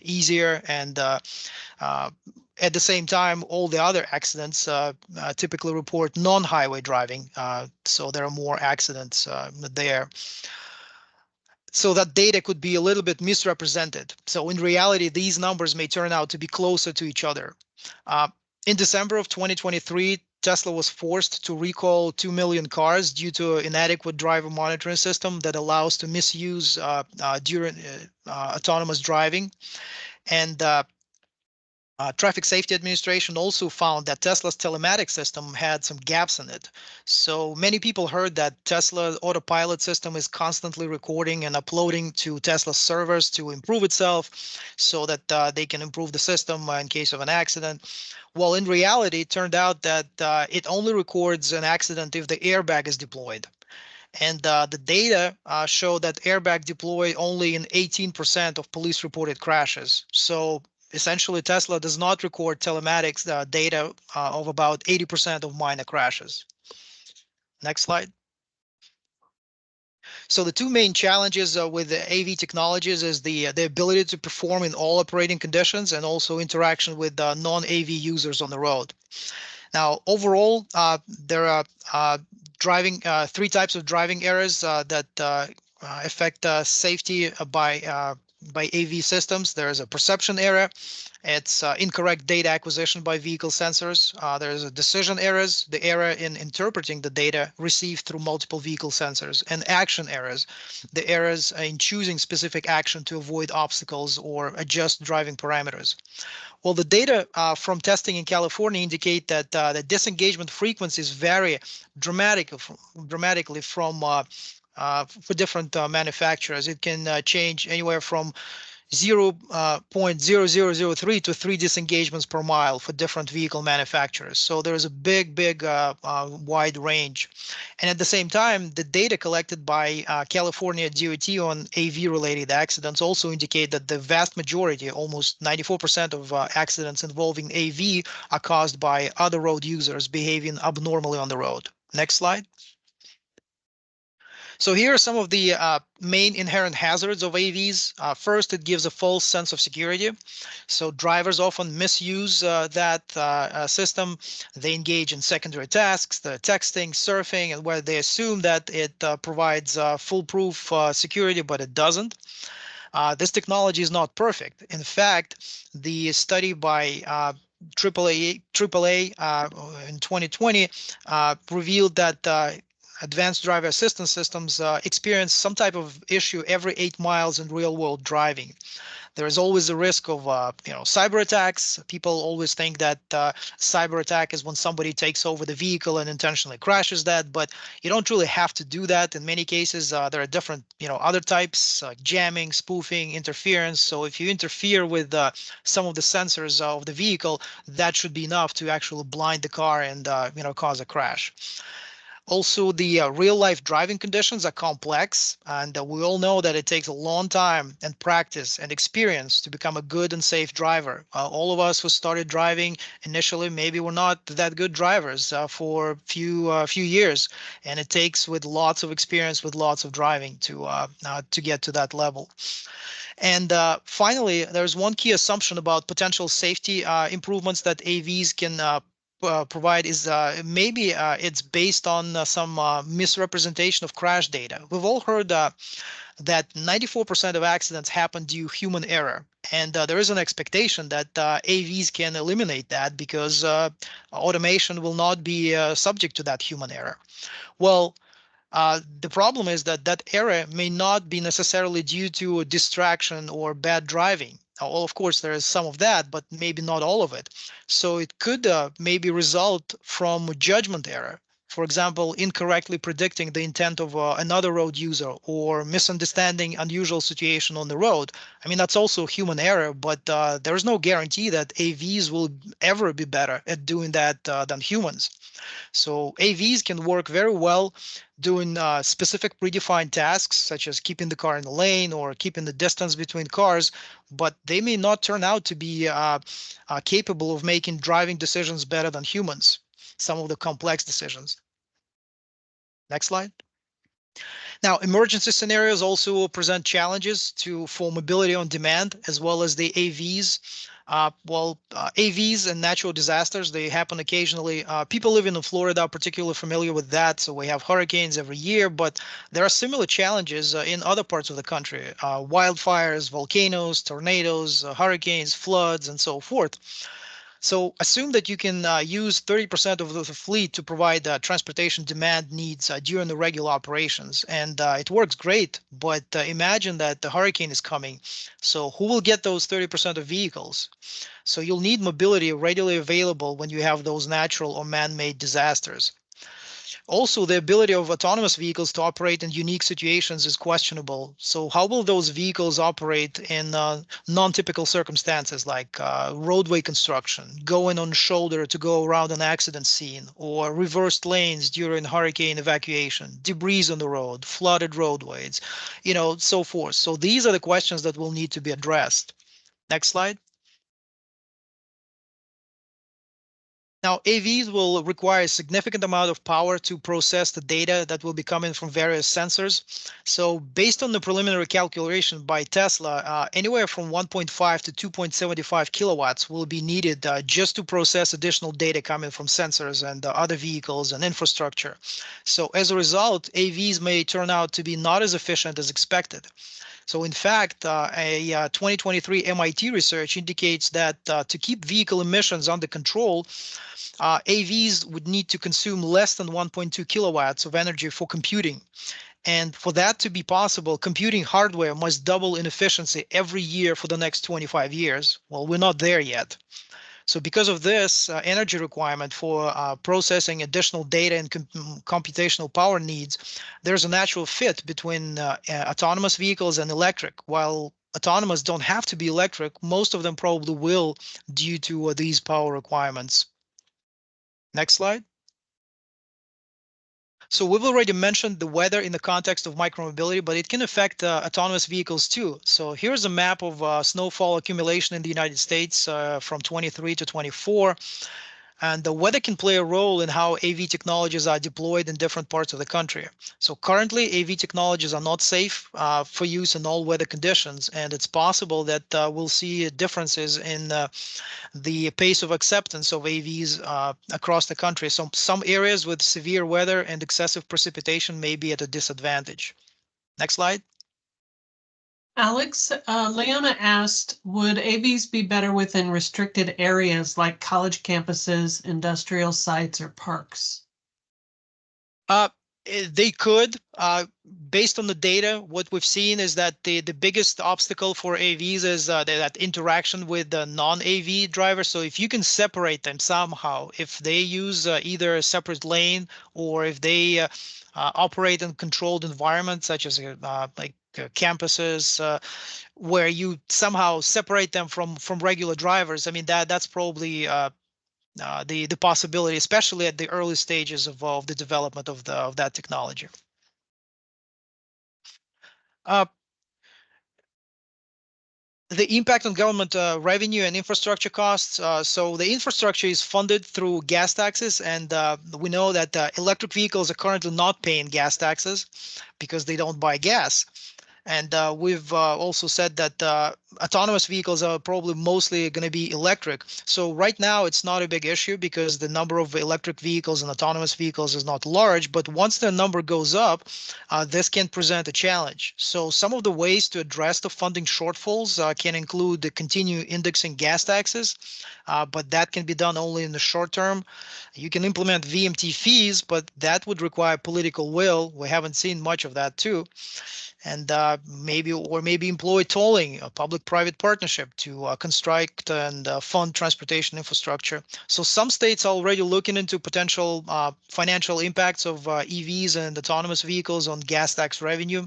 easier, and at the same time, all the other accidents typically report non-highway driving, so there are more accidents there. So that data could be a little bit misrepresented. So in reality, these numbers may turn out to be closer to each other. In December of 2023, Tesla was forced to recall 2 million cars due to an inadequate driver monitoring system that allows to misuse during autonomous driving. And Traffic Safety Administration also found that Tesla's telematics system had some gaps in it. So many people heard that Tesla autopilot system is constantly recording and uploading to Tesla servers to improve itself, so that they can improve the system in case of an accident. Well, in reality, it turned out that it only records an accident if the airbag is deployed. And the data show that airbag deploy only in 18% of police reported crashes. So essentially, Tesla does not record telematics data of about 80% of minor crashes. Next slide. So the two main challenges with the AV technologies is the ability to perform in all operating conditions, and also interaction with non-AV users on the road. Now, overall, there are three types of driving errors that affect safety by AV systems. There is a perception error. It's incorrect data acquisition by vehicle sensors. There is a decision errors, the error in interpreting the data received through multiple vehicle sensors, and action errors, the errors in choosing specific action to avoid obstacles or adjust driving parameters. Well, the data from testing in California indicate that the disengagement frequencies vary dramatically from for different manufacturers. It can change anywhere from 0.0003 to 3 disengagements per mile for different vehicle manufacturers. So there is a big wide range. And at the same time, the data collected by California DOT on AV-related accidents also indicate that the vast majority, almost 94% of accidents involving AV, are caused by other road users behaving abnormally on the road. Next slide. So here are some of the main inherent hazards of AVs. First, it gives a false sense of security. So drivers often misuse that system. They engage in secondary tasks, the texting, surfing, and where they assume that it provides foolproof security, but it doesn't. This technology is not perfect. In fact, the study by AAA in 2020 revealed that advanced driver assistance systems experience some type of issue every 8 miles in real world driving. There is always a risk of cyber attacks. People always think that cyber attack is when somebody takes over the vehicle and intentionally crashes that, but you don't really have to do that. In many cases, there are different other types, like jamming, spoofing, interference. So if you interfere with some of the sensors of the vehicle, that should be enough to actually blind the car and cause a crash. Also, the real-life driving conditions are complex, and we all know that it takes a long time and practice and experience to become a good and safe driver. All of us who started driving initially, maybe we're not that good drivers for few years, and it takes with lots of experience, with lots of driving to get to that level. And finally, there's one key assumption about potential safety improvements that AVs can provide is maybe it's based on some misrepresentation of crash data. We've all heard that 94% of accidents happen due to human error. And there is an expectation that AVs can eliminate that because automation will not be subject to that human error. Well, the problem is that that error may not be necessarily due to distraction or bad driving. Well, of course, there is some of that, but maybe not all of it. So it could maybe result from judgment error. For example, incorrectly predicting the intent of another road user or misunderstanding unusual situation on the road. I mean, that's also human error, but there is no guarantee that AVs will ever be better at doing that than humans. So AVs can work very well doing specific predefined tasks, such as keeping the car in the lane or keeping the distance between cars, but they may not turn out to be capable of making driving decisions better than humans, some of the complex decisions. Next slide. Now, emergency scenarios also present challenges for mobility on demand, as well as the AVs. AVs and natural disasters, they happen occasionally. People living in Florida are particularly familiar with that. So we have hurricanes every year, but there are similar challenges in other parts of the country. Wildfires, volcanoes, tornadoes, hurricanes, floods, and so forth. So assume that you can use 30% of the fleet to provide transportation demand needs during the regular operations. And it works great, but imagine that the hurricane is coming. So who will get those 30% of vehicles? So you'll need mobility readily available when you have those natural or man-made disasters. Also, the ability of autonomous vehicles to operate in unique situations is questionable. So how will those vehicles operate in non-typical circumstances like roadway construction, going on shoulder to go around an accident scene, or reversed lanes during hurricane evacuation, debris on the road, flooded roadways, so forth. So these are the questions that will need to be addressed. Next slide. Now, AVs will require a significant amount of power to process the data that will be coming from various sensors. So based on the preliminary calculation by Tesla, anywhere from 1.5 to 2.75 kilowatts will be needed just to process additional data coming from sensors and other vehicles and infrastructure. So as a result, AVs may turn out to be not as efficient as expected. So in fact, a 2023 MIT research indicates that to keep vehicle emissions under control, AVs would need to consume less than 1.2 kilowatts of energy for computing. And for that to be possible, computing hardware must double in efficiency every year for the next 25 years. Well, we're not there yet. So because of this energy requirement for processing additional data and computational power needs, there's a natural fit between autonomous vehicles and electric. While autonomous don't have to be electric, most of them probably will due to these power requirements. Next slide. So we've already mentioned the weather in the context of micromobility, but it can affect autonomous vehicles too. So here's a map of snowfall accumulation in the United States from 23 to 24. And the weather can play a role in how AV technologies are deployed in different parts of the country. So currently, AV technologies are not safe for use in all weather conditions, and it's possible that we'll see differences in the pace of acceptance of AVs across the country. So some areas with severe weather and excessive precipitation may be at a disadvantage. Next slide. Alex, Leona asked, would AVs be better within restricted areas like college campuses, industrial sites, or parks? They could. Based on the data, what we've seen is that the biggest obstacle for AVs is that interaction with the non-AV drivers. So if you can separate them somehow, if they use either a separate lane or if they operate in controlled environments such as campuses, where you somehow separate them from regular drivers, I mean that's probably the possibility, especially at the early stages of the development of that technology. The impact on government revenue and infrastructure costs. So the infrastructure is funded through gas taxes, and we know that electric vehicles are currently not paying gas taxes because they don't buy gas. And we've also said that autonomous vehicles are probably mostly going to be electric. So right now, it's not a big issue because the number of electric vehicles and autonomous vehicles is not large. But once the number goes up, this can present a challenge. So some of the ways to address the funding shortfalls can include the continue indexing gas taxes, but that can be done only in the short term. You can implement VMT fees, but that would require political will. We haven't seen much of that too. And maybe employ tolling, a public-private partnership to construct and fund transportation infrastructure. So some states are already looking into potential financial impacts of EVs and autonomous vehicles on gas tax revenue.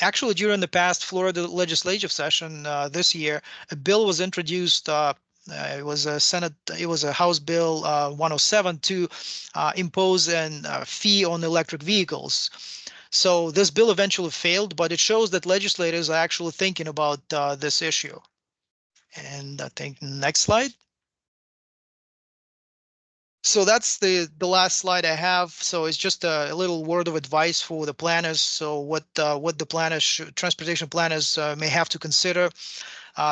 Actually, during the past Florida legislative session this year, a bill was introduced. It was a House Bill 107 to impose a fee on electric vehicles. So this bill eventually failed, but it shows that legislators are actually thinking about this issue. And I think next slide. So that's the last slide I have. So it's just a little word of advice for the planners. So what the transportation planners may have to consider.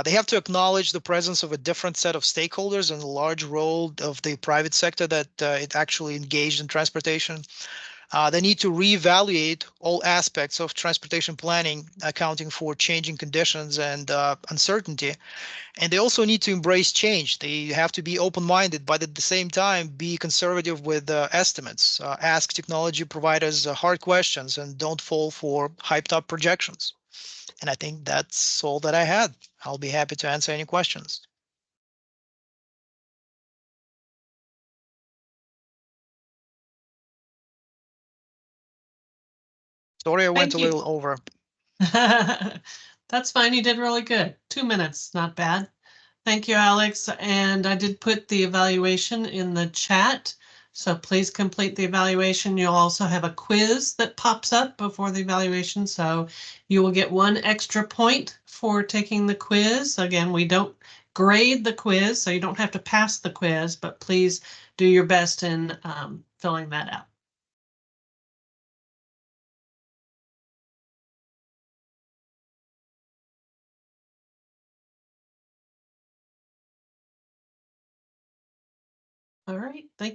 They have to acknowledge the presence of a different set of stakeholders and the large role of the private sector that it actually engaged in transportation. They need to reevaluate all aspects of transportation planning, accounting for changing conditions and uncertainty. And they also need to embrace change. They have to be open-minded, but at the same time, be conservative with estimates. Ask technology providers hard questions and don't fall for hyped-up projections. And I think that's all that I had. I'll be happy to answer any questions. Sorry, I went a little over. That's fine. You did really good. 2 minutes, not bad. Thank you, Alex. And I did put the evaluation in the chat. So please complete the evaluation. You'll also have a quiz that pops up before the evaluation. So you will get 1 extra point for taking the quiz. Again, we don't grade the quiz, so you don't have to pass the quiz, but please do your best in filling that out. All right, thank you.